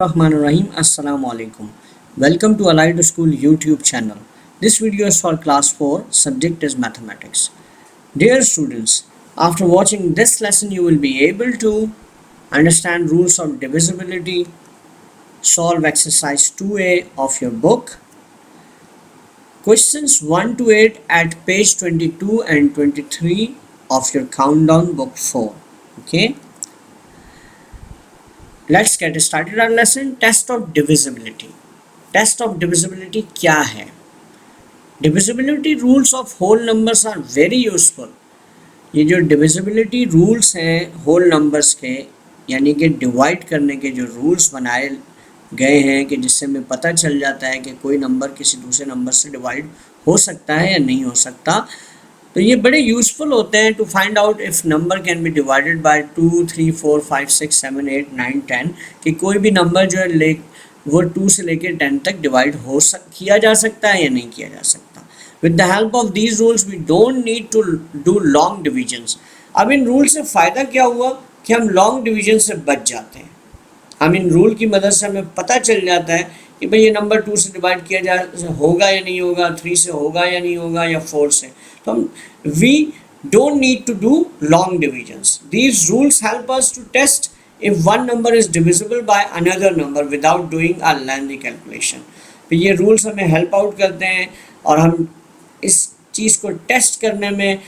Rahim. Assalamu alaikum. Welcome to Allied School YouTube channel. This video is for class 4, subject is mathematics. Dear students, after watching this lesson you will be able to understand rules of divisibility, solve exercise 2A of your book, questions 1 to 8 at page 22 and 23 of your countdown book 4. Okay. Let's get started our lesson. Test of divisibility. Test of divisibility क्या है? Divisibility rules of whole numbers are very useful. ये जो divisibility rules हैं whole numbers के, यानी कि divide करने के जो rules बनाए गए हैं कि जिससे हमें पता चल जाता है कि कोई नंबर किसी दूसरे नंबर से डिवाइड हो सकता है या नहीं हो सकता, तो ये बड़े यूजफुल होते हैं to find out if number can be divided by 2, 3, 4, 5, 6, 7, 8, 9, 10 कि कोई भी नंबर जो है वो 2 से लेकर 10 तक डिवाइड किया जा सकता है या नहीं किया जा सकता. With the help of these rules we don't need to do long divisions. अब इन रूल से फ़ायदा क्या हुआ कि हम लॉन्ग डिवीजन से बच जाते हैं. हम इन रूल की मदद से हमें पता चल जाता है कि भाई ये नंबर 2 से डिवाइड किया जा होगा या नहीं होगा, 3 से होगा या नहीं होगा, या 4 से. तो हम we don't need to do long divisions. These rules help us to test if one number is divisible by another number without doing a lengthy calculation. तो ये rules हमें help out करते हैं और हम इस चीज़ को टेस्ट करने में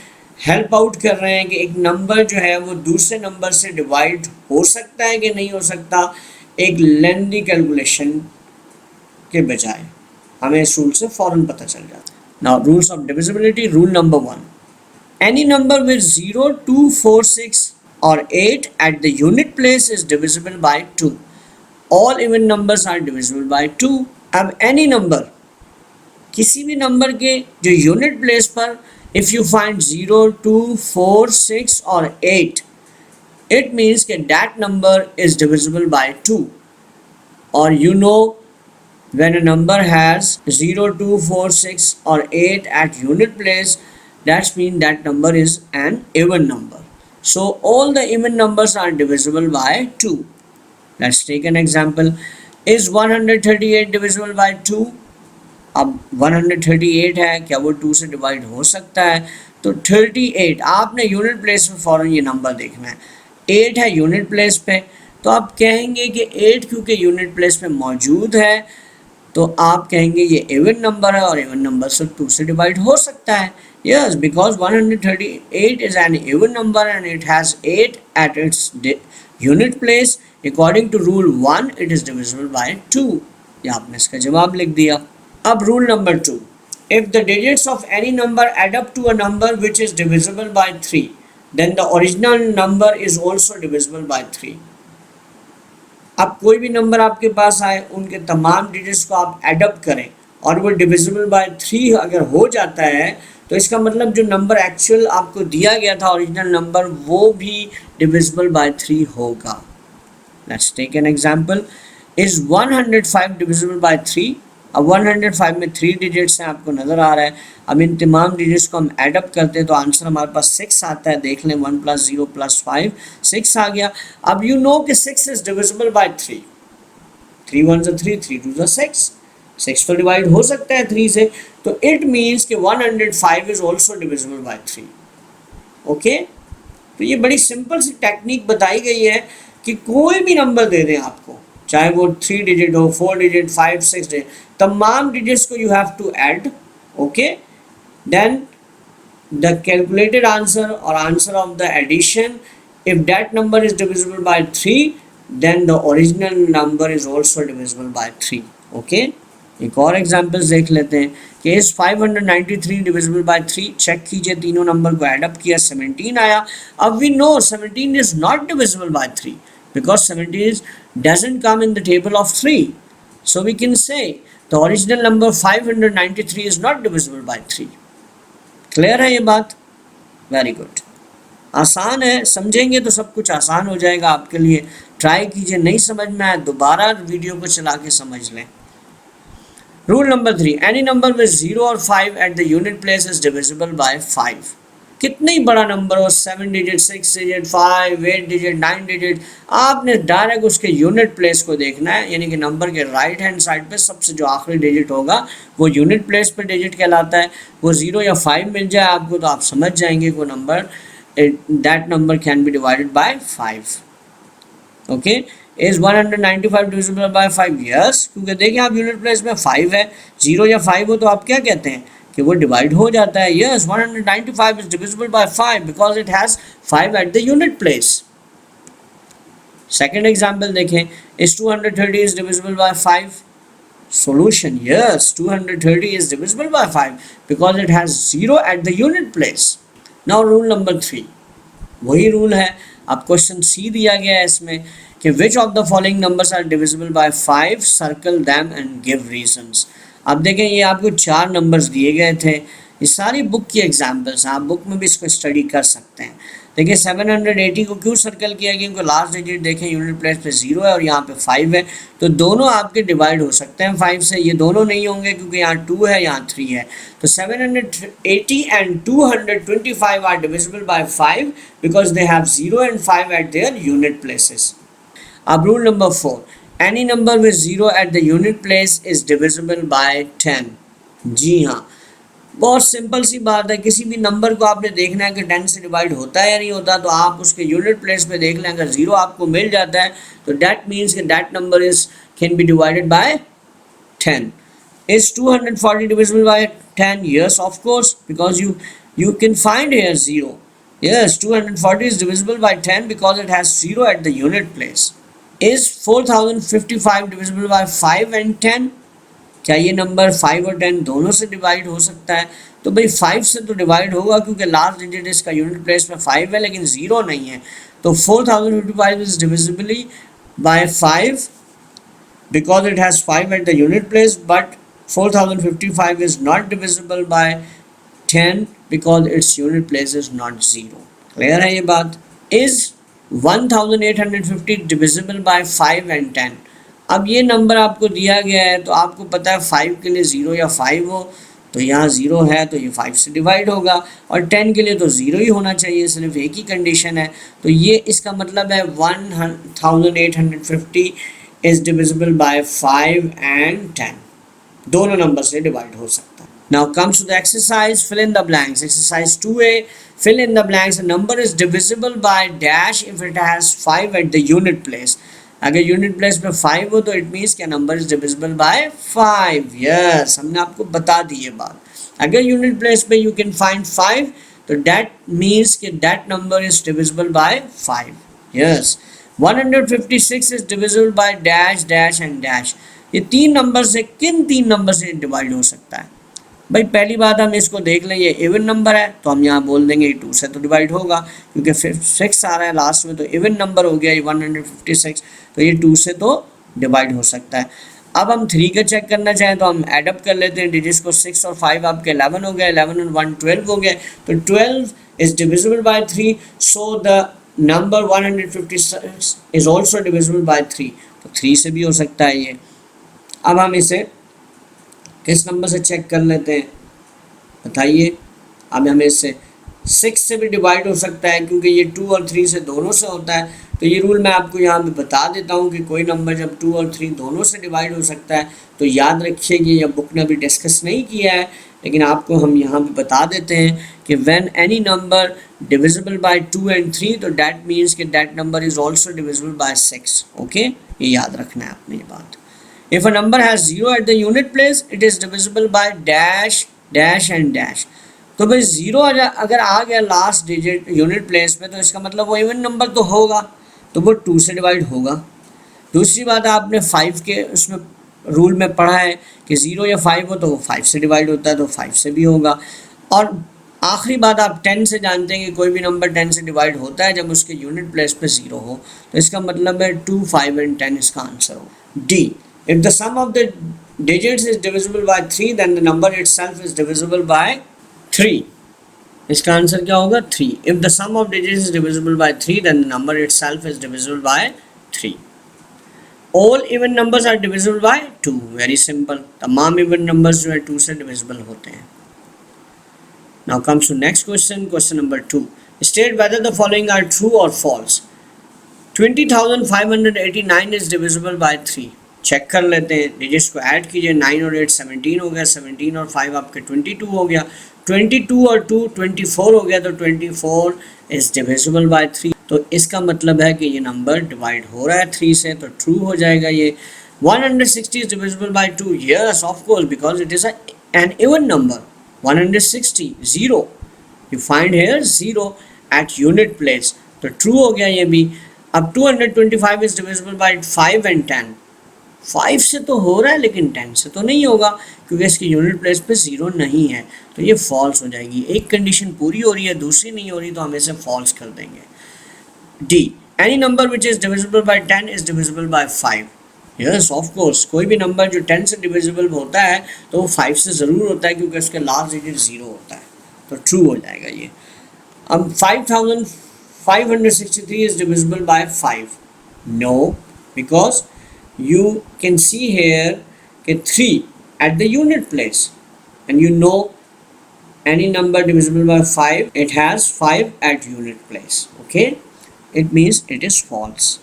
हेल्प आउट कर रहे हैं कि एक नंबर जो है वो दूसरे नंबर से डिवाइड हो सकता है कि नहीं हो सकता, एक लेंथी कैलकुलेशन के बजाय हमें इस रूल से फ़ौरन पता चल जाता है. Now rules of divisibility. Rule number 1, any number with 0, 2, 4, 6 or 8 at the unit place is divisible by 2. All even numbers are divisible by 2. अब any number, किसी भी नंबर के जो यूनिट प्लेस पर if you find 0, 2, 4, 6 or 8, it means that that number is divisible by 2. Or you know, when a number has 0, 2, 4, 6 or 8 at unit place, that means that number is an even number. So all the even numbers are divisible by 2. Let's take an example. Is 138 divisible by 2? अब 138 है, क्या वो 2 से divide हो सकता है? तो 38 आपने यूनिट प्लेस में फ़ौरन ये नंबर देखना है. 8 है यूनिट प्लेस पे, तो आप कहेंगे कि 8 क्योंकि यूनिट प्लेस में मौजूद है तो आप कहेंगे ये इवन नंबर है और इवन नंबर से 2 से डिवाइड हो सकता है. Yes, because 138 is an even number and it has 8 at its unit place. According to rule 1, it is divisible by 2. ये आपने इसका जवाब लिख दिया. अब rule number 2, if the digits of any number add up to a number which is divisible by 3, then the original number is also divisible by 3. अब कोई भी नंबर आपके पास आए, उनके तमाम डिजिट्स को आप एडअप करें और वो डिविजिबल बाय 3 अगर हो जाता है तो इसका मतलब जो नंबर एक्चुअल आपको दिया गया था ओरिजिनल नंबर वो भी डिविजिबल बाय 3 होगा. Let's take an example. Is 105 divisible by 3? अब 105 में 3 डिजिट्स हैं, आपको नज़र आ रहा है. अब इन तमाम डिजिट्स को हम एडअप करते हैं तो आंसर हमारे पास 6 आता है. देख लें 1 + 0 + 5 6 आ गया. अब यू नो कि 6 इज डिविजिबल बाय 3. 3 1 = 3, 3 2 = 6. 6 तो डिवाइड हो सकता है 3 से, तो इट मीन्स कि 105 is also divisible by 3. Okay, तो ये बड़ी सिंपल सी टेक्निक बताई गई है कि कोई भी नंबर दे दें आपको, चाहे वो 3 डिजिट हो, 4 डिजिट, 5, 6 डिजिट, तमाम डिजिट्स को you have to add. Okay, then the calculated answer और answer of the addition, if that number is divisible by 3 then the original number is also divisible by 3. Okay, एक और examples देख लेते हैं कि इस 593 डिविजिबल बाय 3. चेक कीजिए, तीनों नंबर को एडअप किया, 17 आया. अब we know 17 is not divisible by 3 because 17 doesn't come in the table of 3. So we can say the original number 593 is not divisible by 3. Clear है ये बात? Very good. आसान है, समझेंगे तो सब कुछ आसान हो जाएगा आपके लिए. ट्राई कीजिए, नहीं समझ में आए दोबारा वीडियो को चला के समझ लें. Rule number 3, any number with 0 or 5 at the unit place is divisible by 5. कितना ही बड़ा नंबर हो, 7 डिजिट, 6 डिजिट, 5, 8 डिजिट, 9 डिजिट, आपने डायरेक्ट उसके यूनिट प्लेस को देखना है, यानी कि नंबर के राइट हैंड साइड पे सबसे जो आखिरी डिजिट होगा वो यूनिट प्लेस पे डिजिट कहलाता है। वो 0 या 5 मिल जाए आपको तो आप समझ जाएंगे वो number, that number can be divided bye 5। Okay, is 195 divisible by 5? Yes, क्योंकि देखिए आप यूनिट प्लेस में 5 है, 0 या 5 हो तो आप क्या कहते हैं कि वो डिवाइड हो जाता है। Yes, 195 is divisible by 5 because it has 5 at the unit place. Second example देखें, is 230 is divisible by 5? Solution, yes, 230 is divisible by 5 because it has 0 at the unit place. Now rule number 3, वही rule है। अब question सी दिया गया है इसमें कि which of the following numbers are divisible by 5, circle them and give reasons. अब देखें ये आपको 4 नंबर्स दिए गए थे, ये सारी बुक की एग्जाम्पल्स हैं, आप बुक में भी इसको स्टडी कर सकते हैं। देखिए 780 को क्यों सर्कल किया गया, क्योंकि लास्ट डिजिट देखें यूनिट प्लेस पे 0 है और यहाँ पे 5 है, तो दोनों आपके डिवाइड हो सकते हैं 5 से, ये दोनों नहीं होंगे क्योंकि यहाँ 2 है यहाँ 3 है। तो 780 and 225 are divisible by 5 because they have 0 and 5 at their unit places. अब rule number 4, any number with 0 at the unit place is divisible by 10। जी हाँ, बहुत सिंपल सी बात है, किसी भी नंबर को आपने देखना है कि 10 से डिवाइड होता है या नहीं होता, तो आप उसके यूनिट प्लेस पे देख लें, अगर 0 आपको मिल जाता है तो दैट मीन्स कि that number is can be divided bye 10। Is 240 divisible by 10? Yes of course, because you can find here 0. Yes, 240 is divisible by 10 because it has 0 at the unit place. Is 4055 divisible by 5 and 10? क्या ये number 5 और 10 दोनों से divide हो सकता है? तो भाई 5 से तो डिवाइड होगा क्योंकि लास्ट डिजिट इसका यूनिट प्लेस में 5 है लेकिन 0 नहीं है, तो 4055 is डिविजिबली bye 5 because it has 5 at the unit place, but 4055 is not divisible by 10 because its unit place is not 0. Clear है ये बात? Is 1850 divisible by 5 and 10? अब ये नंबर आपको दिया गया है तो आपको पता है 5 के लिए 0 या 5 हो, तो यहाँ 0 है तो ये 5 से डिवाइड होगा, और 10 के लिए तो 0 ही होना चाहिए, सिर्फ एक ही कंडीशन है। तो ये इसका मतलब है 1850 इज डिविजिबल बाय 5 एंड 10, दोनों नंबर से डिवाइड हो सकता है। Now comes to the exercise, fill in the blanks. Exercise 2a, fill in the blanks. A number is divisible by dash if it has 5 at the unit place. अगर unit place पे 5 हो तो it means क्या number is divisible by 5। Yes, हमने आपको बता दी ये बात। अगर यूनिट प्लेस पे यू कैन फाइंड 5 तो दैट मीन्स कि that number is divisible by 5। Yes, 156 is divisible by dash dash and dash. ये 3 नंबर से किन 3 नंबर से डिवाइड हो सकता है? भाई पहली बात हम इसको देख लें, ये इवन नंबर है तो हम यहाँ बोल देंगे 2 से तो डिवाइड होगा क्योंकि 6 आ रहा है लास्ट में, तो इवन नंबर हो गया ये 156, तो ये 2 से तो डिवाइड हो सकता है। अब हम 3 का चेक करना चाहें तो हम एडअप कर लेते हैं डिजिट्स को, 6 और 5 आपके 11 हो गए, 11 और 1 12 हो गए, तो 12 is divisible by 3, so the number 156 is also divisible by 3, तो 3 से भी हो सकता है ये। अब हम इसे किस नंबर से चेक कर लेते हैं बताइए? अब हमें इससे 6 से भी डिवाइड हो सकता है क्योंकि ये 2 और 3 से दोनों से होता है, तो ये रूल मैं आपको यहाँ पे बता देता हूँ कि कोई नंबर जब 2 और 3 दोनों से डिवाइड हो सकता है तो याद रखिए, ये बुक ने अभी डिस्कस नहीं किया है लेकिन आपको हम यहाँ पे बता देते हैं कि when any number divisible by 2 and 3 तो दैट मीन्स कि that number is also divisible bye 6। Okay, ये याद रखना है आपने ये बात। If a number has 0 at the unit place, it is divisible by dash, dash and dash. तो भाई 0 अगर आ गया लास्ट डिजिट यूनिट प्लेस पे तो इसका मतलब वो इवन नंबर तो होगा, तो वो 2 से डिवाइड होगा। दूसरी बात आपने 5 के उसमें रूल में पढ़ा है कि 0 या 5 हो तो वो 5 से डिवाइड होता है, तो 5 से भी होगा। और आखिरी बात आप 10 से जानते हैं कि कोई भी नंबर 10 से डिवाइड होता है जब उसके यूनिट प्लेस पे 0 हो, तो इसका मतलब है 2, 5 and 10 इसका आंसर हो। D, if the sum of the digits is divisible by 3 then the number itself is divisible by 3। इसका आंसर क्या होगा? 3। if the sum of digits is divisible by 3 then the number itself is divisible by 3। all even numbers are divisible by 2। very simple, तमाम even numbers जो है 2 से divisible होते हैं। Now comes to next question, question number 2. State whether the following are true or false. 20,589 is divisible by 3. Check कर लेते हैं, digits को ऐड कीजिए, 9 और 8 17 हो गया, 17 और 5 आपके 22 हो गया, 22 और 2 24 हो गया, तो 24 इज डिविजिबल बाय 3। तो इसका मतलब है कि ये नंबर डिवाइड हो रहा है 3 से, तो ट्रू हो जाएगा ये। 160 is divisible by 2. Yes, of course, because it is an even number. 160 0. You find here 0 at unit place. तो true हो गया ये भी। अब 225 is divisible by 5 and 10. 5 से तो हो रहा है लेकिन 10 से तो नहीं होगा, क्योंकि इसकी यूनिट प्लेस पे 0 नहीं है, तो ये फॉल्स हो जाएगी। एक कंडीशन पूरी हो रही है, दूसरी नहीं हो रही, तो हम इसे फॉल्स कर देंगे। D. Any number which is divisible by 10 is divisible by 5. Yes of course, कोई भी नंबर जो 10 से डिविजिबल होता है तो वो 5 से ज़रूर होता है, क्योंकि उसके लास्ट डिजिट 0 होता है, तो ट्रू हो जाएगा ये। अब 5563 is divisible by 5. No, because you can see here कि 3 at the unit place, and you know any number divisible by 5, it has 5 at unit place. Okay, it means it is false.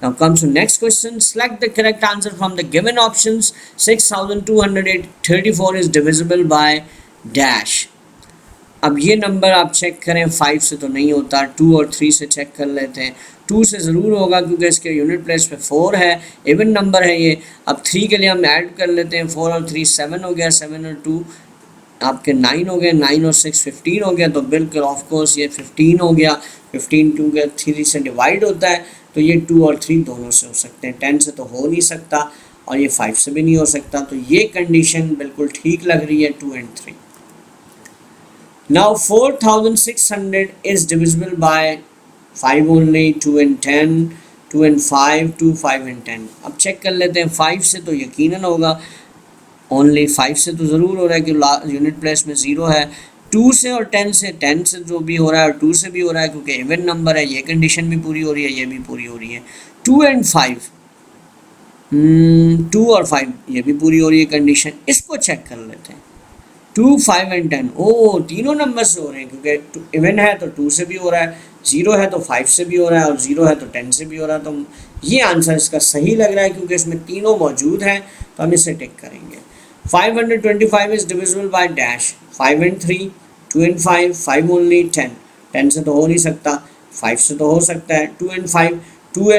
Now comes to next question. Select the correct answer from the given options. 6234 is divisible by dash. अब ये number आप check करें, 5 से तो नहीं होता, 2 और 3 से चेक कर लेते हैं। 2 से ज़रूर होगा क्योंकि इसके यूनिट प्लेस पे 4 है, इवन नंबर है ये। अब 3 के लिए हम ऐड कर लेते हैं, 4 और 3 7 हो गया, 7 और 2 आपके 9 हो गए, 9 और 6 15 हो गया, तो बिल्कुल ऑफ कोर्स ये 15 हो गया। 15 2 के 3 से डिवाइड होता है, तो ये 2 और 3 दोनों से हो सकते हैं, 10 से तो हो नहीं सकता, और ये 5 से भी नहीं हो सकता, तो ये कंडीशन बिल्कुल ठीक लग रही है 2 and 3। Now 4600 is divisible by 5 only, 2 and 10, 2 and 5, 2 5 and 10। अब चेक कर लेते हैं, 5 से तो यकीनन होगा, ओनली 5 से तो ज़रूर हो रहा है कि यूनिट प्लेस में 0 है। 2 से और 10 से जो भी हो रहा है, और 2 से भी हो रहा है क्योंकि इवन नंबर है, ये कंडीशन भी पूरी हो रही है, ये भी पूरी हो रही है। 2 and 5, 2 और 5 ये भी पूरी हो रही है कंडीशन। इसको चेक कर लेते हैं, 2 5 and 10, ओ तीनों नंबर से हो रहे हैं, क्योंकि इवन है तो 2 से भी हो रहा है, 0 है तो 5 से भी हो रहा है, और 0 है तो 10 से भी हो रहा है, तो ये आंसर इसका सही लग रहा है क्योंकि इसमें तीनों मौजूद हैं, तो हम इसे टिक करेंगे। 525 is divisible by dash, 5 and 3, 2 and 5, 5 only, 10, 10 से तो हो नहीं सकता, 5 से तो हो सकता है, 2 and 5, 2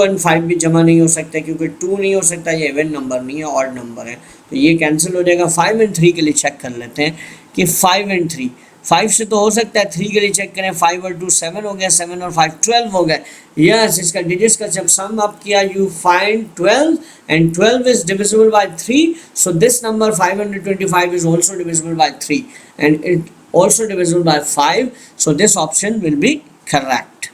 and 5 भी जमा नहीं हो सकते क्योंकि 2 नहीं हो सकता, ये इवन नंबर नहीं है, ऑड नंबर है, तो ये कैंसिल हो जाएगा। 5 and 3 के लिए चेक कर लेते हैं कि 5 and 3, 5 से तो हो सकता है, 3 के लिए चेक करें, 5 और 2 7 हो गया, 7 और 5 12 हो गए। यस, इसका डिजिट्स का जब सम अप किया, you find 12 and 12 is divisible by 3, so this number 525 is also divisible by 3 and it also divisible by 5, so this option will be correct.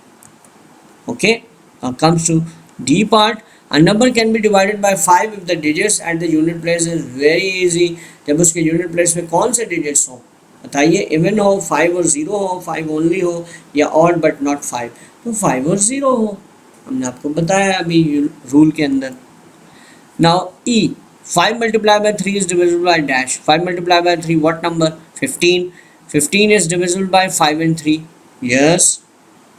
Okay, now comes to D part. A number can be divided by 5 if the digits at the unit place is very easy. जब उसके unit place में कौन से digits हो, बताइए, even हो, 5 और 0 हो, 5 ओनली हो, या ऑड बट नॉट 5, तो 5 और 0 हो, हमने आपको बताया अभी रूल के अंदर। Now E, 5 multiplied by 3 is divisible by dash, 5 multiplied by 3 what number, 15, 15 is divisible by 5 and 3, yes,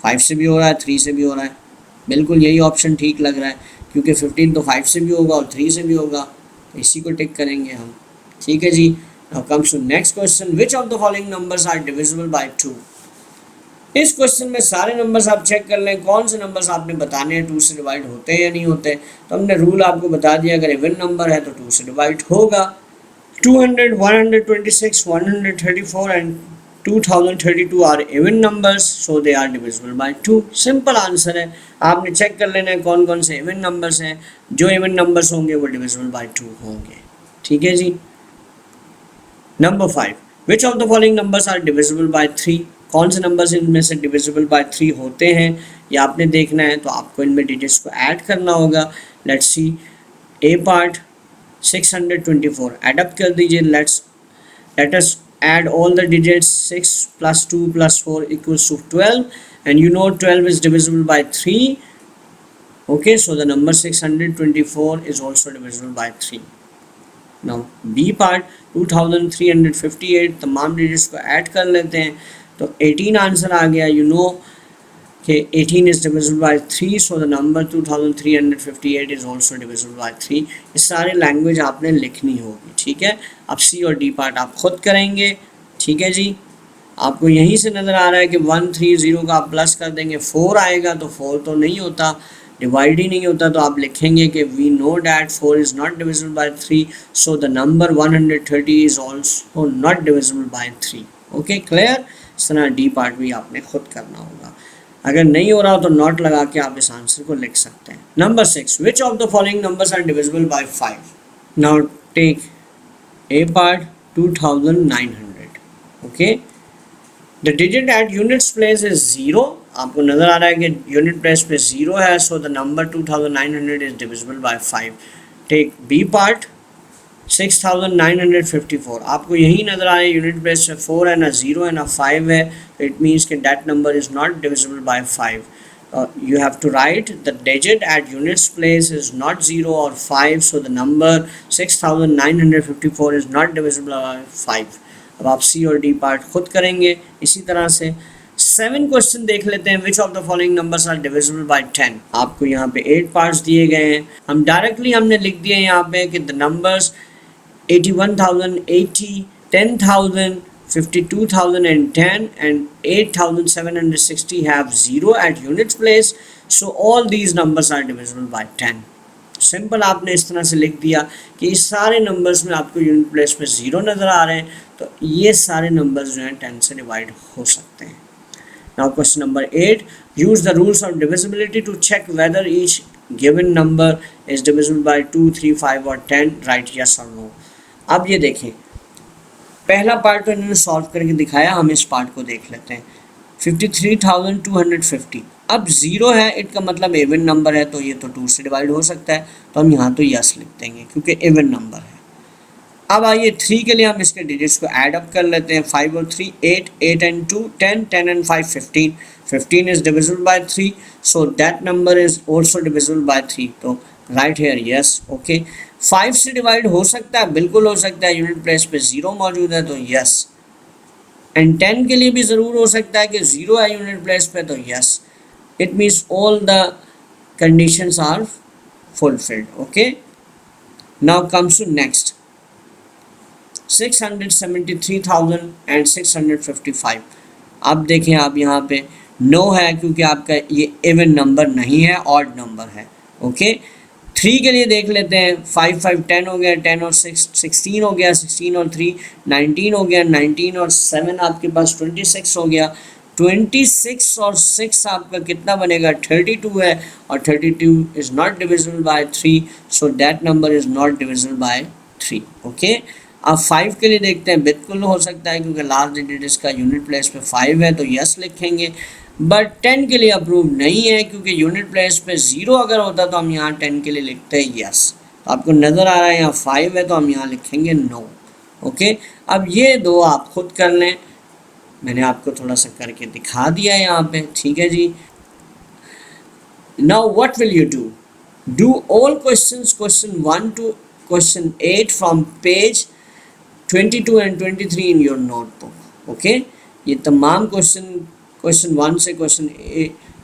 5 से भी हो रहा है, 3 से भी हो रहा है, बिल्कुल यही ऑप्शन ठीक लग रहा है, क्योंकि 15 तो 5 से भी होगा और 3 से भी होगा, तो इसी को टिक करेंगे हम। ठीक है जी। Now comes to next question. Which of the following numbers are divisible by 2? इस क्वेश्चन में सारे नंबर्स आप चेक कर लें, कौन से नंबर्स आपने बताने हैं 2 से डिवाइड होते हैं या नहीं होते। तो हमने रूल आपको बता दिया, अगर इवन नंबर है तो 2 से डिवाइड होगा। 200, 126, 134 and 2032 are even numbers, so they are divisible by 2. Simple answer है, आपने चेक कर लेना है कौन कौन से इवन नंबर्स हैं, जो इवन नंबर्स होंगे वो divisible by 2 होंगे। ठीक है जी। Number 5, which of the following numbers are divisible by 3? कौन से नंबर्स इनमें से डिविजिबल बाय 3 होते हैं, ये आपने देखना है, तो आपको इनमें डिजिट्स को ऐड करना होगा। Let's see A part, 624 add up कर दीजिए। Let us add all the digits, 6 plus 2 plus 4 equals to 12, and you know 12 is divisible by 3. Okay, so the number 624 is also divisible by 3. Now B part 2358 तमाम digits को add कर लेते हैं तो 18 answer आ गया। You know कि 18 is divisible by 3, so the number 2358 is also divisible by 3। ये सारे लैंग्वेज आपने लिखनी होगी, ठीक है। अब सी और डी पार्ट आप खुद करेंगे, ठीक है जी। आपको यहीं से नज़र आ रहा है कि 130 का आप प्लस कर देंगे 4 आएगा, तो 4 तो नहीं होता, डिवाइड ही नहीं होता, तो आप लिखेंगे कि we know that 4 is not divisible by 3, so the number 130 is also not divisible by 3। Okay, clear. इस तरह डी पार्ट भी आपने खुद करना होगा। अगर नहीं हो रहा तो नॉट लगा के आप इस आंसर को लिख सकते हैं। Number 6, which of the following numbers are divisible by 5? Now take A part 2900। Okay, the digit at units place is 0। आपको नजर आ रहा है कि यूनिट प्लेस पे 0 है, so the number 2900 is divisible by 5। Take B part 6954। आपको यही नज़र आ रहा है यूनिट प्लेस पे 4 है, ना 0 है ना 5 है, तो इट मीन्स कि that number is not divisible by 5। You have to write the digit at units place is not 0 or 5, so the number 6954 is not divisible by 5। अब आप सी और डी पार्ट खुद करेंगे। इसी तरह से 7 क्वेश्चन देख लेते हैं। Which of the following numbers are divisible by 10? आपको यहाँ पे 8 पार्ट्स दिए गए हैं। हमने लिख दिए यहाँ पे कि the numbers 81,080, 10,000, 52,010 and 8,760 have 0 at units place, so all these numbers are divisible by 10। Simple आपने इस तरह से लिख दिया कि इस सारे नंबर्स में आपको यूनिट प्लेस में 0 नज़र आ रहे हैं, तो ये सारे नंबर्स जो हैं 10 से डिवाइड हो सकते हैं। Now question number 8, use the rules of divisibility to check whether each given number is divisible by 2, 3, 5 और 10। राइट यस और नो। अब ये देखें, पहला पार्ट तो इन्होंने सॉल्व करके दिखाया, हम इस पार्ट को देख लेते हैं। 53,250। अब 0 है, इनका मतलब इवन नंबर है, तो ये तो 2 से डिवाइड हो सकता है, तो हम यहाँ तो यस लिख देंगे क्योंकि इवन नंबर है। अब आइए 3 के लिए हम इसके डिजिट्स को ऐड अप कर लेते हैं। 5 और 3 8, 8 and 2 10, 10 and 5 15। 15 is divisible by 3, so that number is also divisible by 3, तो राइट हेयर यस। ओके, 5 से डिवाइड हो सकता है, बिल्कुल हो सकता है, यूनिट प्लेस पे 0 मौजूद है तो यस। एंड 10 के लिए भी ज़रूर हो सकता है कि 0 है यूनिट प्लेस पे, तो yes. It means all the conditions are fulfilled. Okay, now comes to next 673,655। अब देखें, आप यहाँ पे नो है क्योंकि आपका ये इवन नंबर नहीं है, ऑड नंबर है। ओके, 3 के लिए देख लेते हैं। 5 5 10 हो गया, 10 और 6 16 हो गया, 16 और 3 19 हो गया, 19 और 7 आपके पास 26 हो गया। 26 और 6 आपका कितना बनेगा? 32 है, और 32 is not divisible by 3, so that number is not divisible by 3। Okay, अब 5 के लिए देखते हैं। बिल्कुल हो सकता है क्योंकि लास्ट डिजिट इसका यूनिट प्लेस पे 5 है, तो यस लिखेंगे। बट 10 के लिए अप्रूव नहीं है क्योंकि यूनिट प्लेस पे 0 अगर होता तो हम यहाँ 10 के लिए लिखते हैं यस। तो आपको नज़र आ रहा है यहाँ 5 है, तो हम यहाँ लिखेंगे नो। ओके, अब ये दो आप खुद कर लें, मैंने आपको थोड़ा सा करके दिखा दिया है यहाँ पे, ठीक है जी। Now what will you do? Do all questions, question 1 to question 8 from page 22 and 23 in your notebook. Okay, ये तमाम क्वेश्चन 1 से क्वेश्चन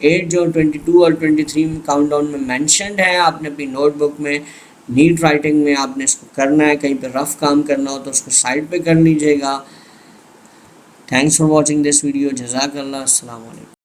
8 जो 22 और 23 काउंटडाउन में मैंशनड है, आपने अपनी नोटबुक में नीट राइटिंग में आपने इसको करना है। कहीं पे रफ काम करना हो तो उसको साइड पे कर लीजिएगा। Thanks for watching this video. जज़ाकल्लाह। अस्सलाम वालेकुम।